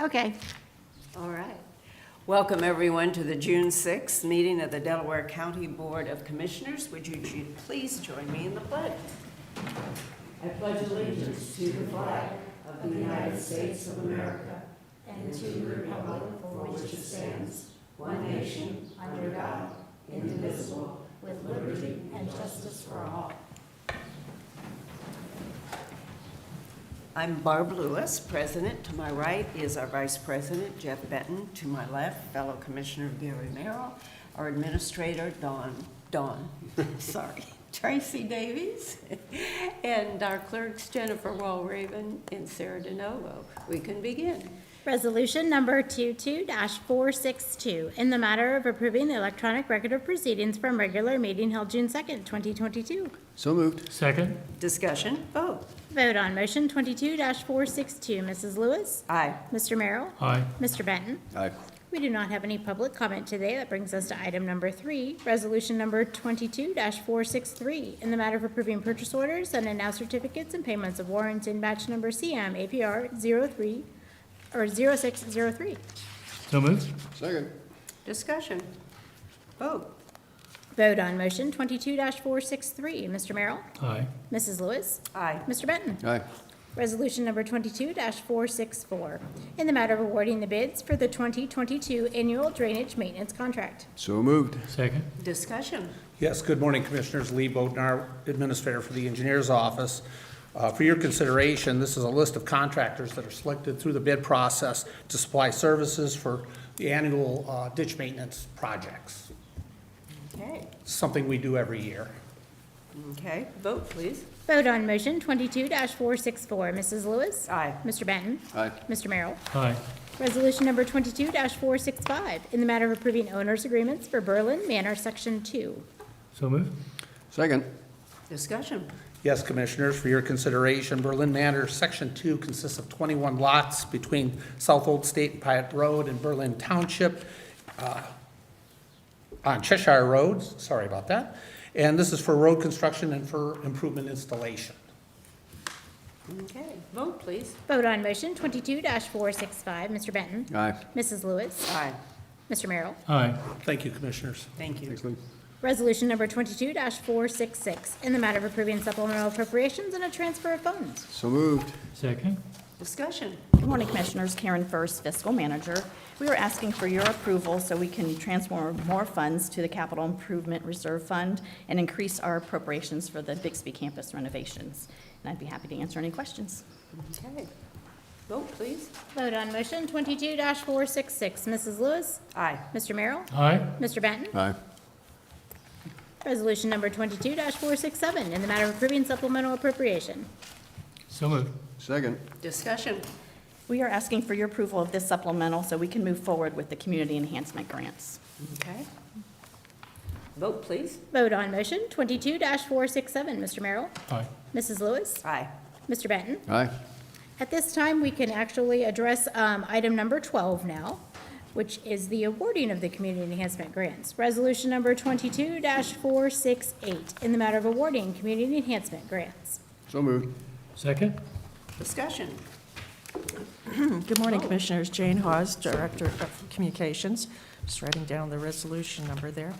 Okay. All right. Welcome, everyone, to the June 6th meeting of the Delaware County Board of Commissioners. Would you please join me in the pledge? I pledge allegiance to the flag of the United States of America and to the republic for which it stands, one nation, under God, indivisible, with liberty and justice for all. I'm Barb Lewis, President. To my right is our Vice President, Jeff Benton. To my left, fellow Commissioner Gary Merrill, our Administrator, Tracy Davies, and our clerks, Jennifer Walraven and Sarah DeNovo. We can begin. Resolution number 22-462, in the matter of approving the electronic record of proceedings from regular meeting held June 2nd, 2022. So moved. Second. Discussion, vote. Vote on motion 22-462. Mrs. Lewis? Aye. Mr. Merrill? Aye. Mr. Benton? Aye. We do not have any public comment today. That brings us to item number 3, resolution number 22-463, in the matter of approving purchase orders and now certificates and payments of warrants in batch number CM APR 0603. So moved. Second. Discussion, vote. Vote on motion 22-463. Mr. Merrill? Aye. Mrs. Lewis? Aye. Mr. Benton? Aye. Resolution number 22-464, in the matter of awarding the bids for the 2022 annual drainage maintenance contract. So moved. Second. Discussion, Yes, good morning, Commissioners. Lee Bodnar, Administrator for the Engineers Office. For your consideration, this is a list of contractors that are selected through the bid process to supply services for the annual ditch maintenance projects. okay. Something we do every year. Okay, vote, please. Vote on motion 22-464. Mrs. Lewis? Aye. Mr. Benton? Aye. Mr. Merrill? Aye. Resolution number 22-465, in the matter of approving owners' agreements for Berlin Manor Section 2. So moved. Second. Discussion, Yes, Commissioners, for your consideration, Berlin Manor Section 2 consists of 21 lots between South Old State and Pyatt Road and Berlin Township on Cheshire Road. Sorry about that. And this is for road construction and for improvement installation. okay, vote, please. Vote on motion 22-465. Mr. Benton? Aye. Mrs. Lewis? Aye. Mr. Merrill? Aye. Thank you, Commissioners. Thank you. Thanks, Lee. Resolution number 22-466, in the matter of approving supplemental appropriations and a transfer of funds. So moved. Second. Discussion, Good morning, Commissioners. Karen First, Fiscal Manager. We are asking for your approval so we can transfer more funds to the Capital Improvement Reserve Fund and increase our appropriations for the Bixby campus renovations. And I'd be happy to answer any questions. okay. Vote, please. Vote on motion 22-466. Mrs. Lewis? Aye. Mr. Merrill? Aye. Mr. Benton? Aye. Resolution number 22-467, in the matter of approving supplemental appropriation. So moved. Second. Discussion, We are asking for your approval of this supplemental so we can move forward with the community enhancement grants. okay. Vote, please. Vote on motion 22-467. Mr. Merrill? Aye. Mrs. Lewis? Aye. Mr. Benton? Aye. At this time, we can actually address item number 12 now, which is the awarding of the community enhancement grants. Resolution number 22-468, in the matter of awarding community enhancement grants. So moved. Second. Discussion, Good morning, Commissioners. Jane Hawes, Director of Communications. Just writing down the resolution number there.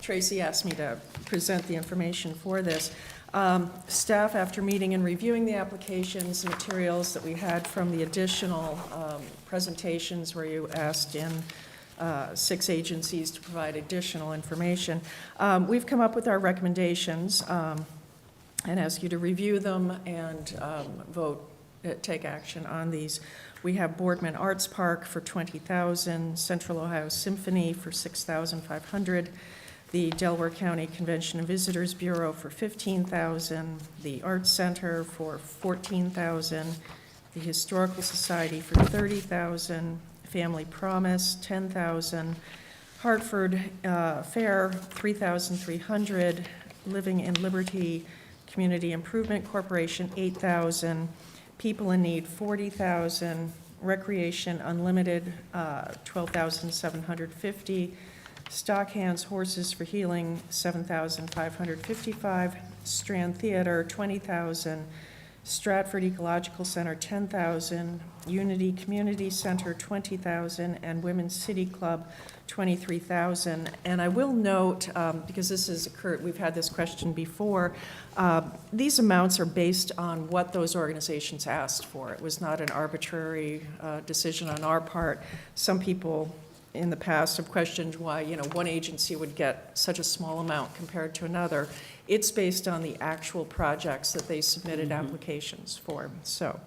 Tracy asked me to present the information for this. Staff, after meeting and reviewing the applications and materials that we had from the additional presentations where you asked in 6 agencies to provide additional information, we've come up with our recommendations and ask you to review them and vote, take action on these. We have Boardman Arts Park for $20,000, Central Ohio Symphony for $6,500, the Delaware County Convention and Visitors Bureau for $15,000, the Arts Center for $14,000, the Historical Society for $30,000, Family Promise $10,000, Hartford Fair $3,300, Living in Liberty Community Improvement Corporation $8,000, People in Need $40,000, Recreation Unlimited $12,750, Stock Hands Horses for Healing $7,555, Strand Theater $20,000, Stratford Ecological Center, $10,000, Unity Community Center, $20,000, and Women's City Club, $23,000. And I will note, because this has occurred, we've had this question before, these amounts are based on what those organizations asked for. It was not an arbitrary decision on our part. Some people in the past have questioned why, one agency would get such a small amount compared to another. It's based on the actual projects that they submitted applications for. So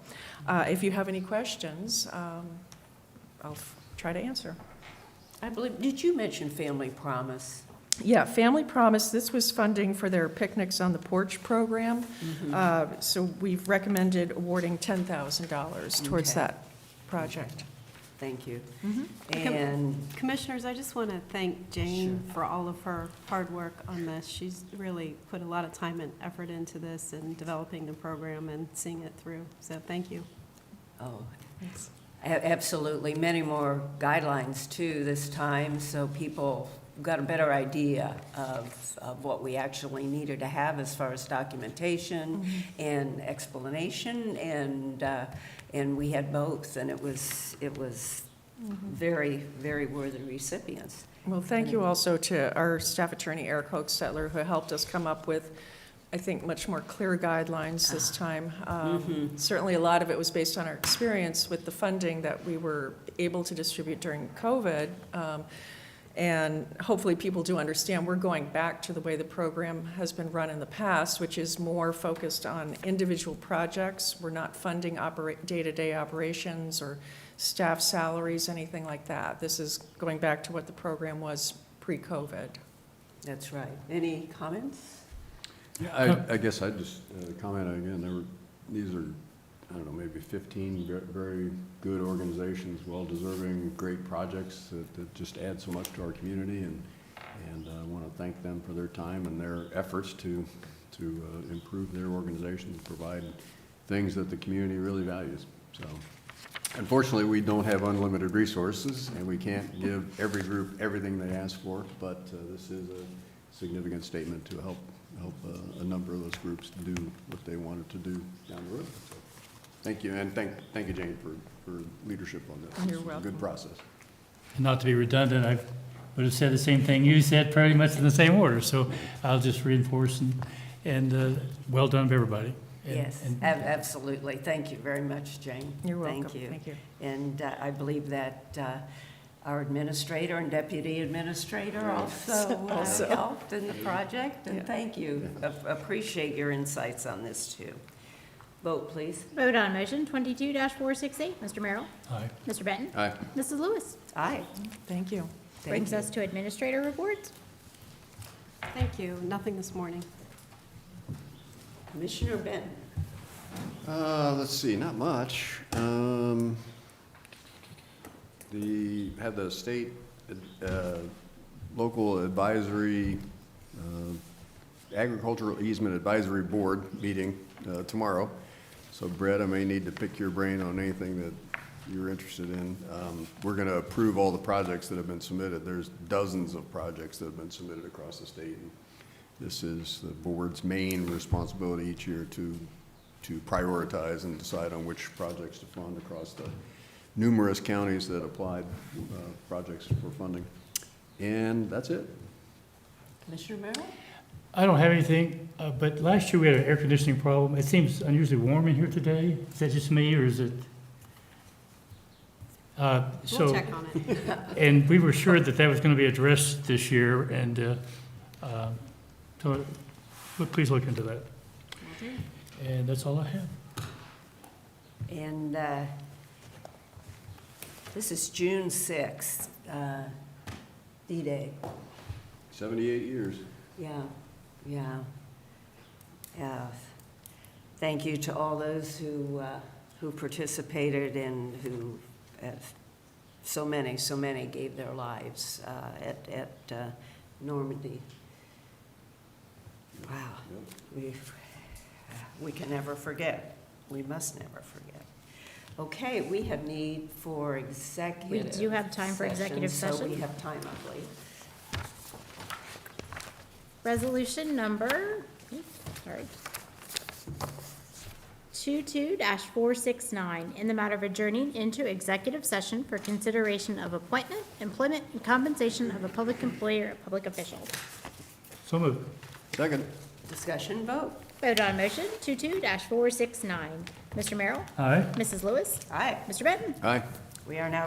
if you have any questions, I'll try to answer. I believe, did you mention Family Promise? Yeah, Family Promise, this was funding for their Picnics on the Porch program. So we've recommended awarding $10,000 towards Okay. that project. Thank you. And Commissioners, I just want to thank Jane for all of her hard work on this. She's really put a lot of time and effort into this and developing the program and seeing it through. So thank you. oh, absolutely, many more guidelines too this time, so people got a better idea of what we actually needed to have as far as documentation and explanation, and we had both, and it was very, very worthy recipients. Well, thank you also to our staff attorney, Eric Hochstetler, who helped us come up with, I think, much more clear guidelines this time. Certainly, a lot of it was based on our experience with the funding that we were able to distribute during COVID. And hopefully people do understand we're going back to the way the program has been run in the past, which is more focused on individual projects. We're not funding day-to-day operations or staff salaries, anything like that. This is going back to what the program was pre-COVID. That's right. Any comments? Yeah, I guess I'd just comment again, these are, I don't know, maybe 15 very good organizations, well-deserving, great projects that just add so much to our community, and I want to thank them for their time and their efforts to improve their organizations, provide things that the community really values. So, unfortunately, we don't have unlimited resources, and we can't give every group everything they ask for, but this is a significant statement to help a number of those groups do what they wanted to do down the road. So, thank you, and thank you, Jane, for leadership on this. You're It's a welcome. good process. And not to be redundant, I would have said the same thing you said, pretty much in the same order, so I'll just reinforce and well done to everybody. And- Yes, and- absolutely. Thank you very much, Jane. You're welcome. Thank you. Thank you. And I believe that our administrator and deputy administrator also helped in the project, and Yeah. thank you. Appreciate your insights on this, too. Vote, please. Vote on motion 22-468. Mr. Merrill? Aye. Mr. Benton? Aye. Mrs. Lewis? Aye. Thank you. Thank Brings you. us to administrator reports. Thank you. Nothing this morning. Commissioner Benton. Let's see, not much. Had the state, local advisory, agricultural easement advisory board meeting tomorrow. So Brett, I may need to pick your brain on anything that you're interested in. We're gonna approve all the projects that have been submitted. There's dozens of projects that have been submitted across the state. And this is the board's main responsibility each year to prioritize and decide on which projects to fund across the numerous counties that applied projects for funding. And that's it. Commissioner Merrill? I don't have anything, but last year we had an air conditioning problem. It seems unusually warm in here today. Is that just me, or is it? We'll check on it. And we were sure that was going to be addressed this year, and so please look into that. And that's all I have. And this is June 6th, D-Day. 78 years. Yeah. Thank you to all those who participated and who, so many gave their lives at Normandy. Wow. We can never forget. We must never forget. Okay, we have need for executive. We do have time for executive So we session. have time, I believe. Resolution number, sorry, 22-469, in the matter of adjourning into executive session for consideration of appointment, employment, and compensation of a public employee or a public official. So moved. Second. Discussion, vote. Vote on motion 22-469. Mr. Merrill? Aye. Mrs. Lewis? Aye. Mr. Benton? Aye. We are now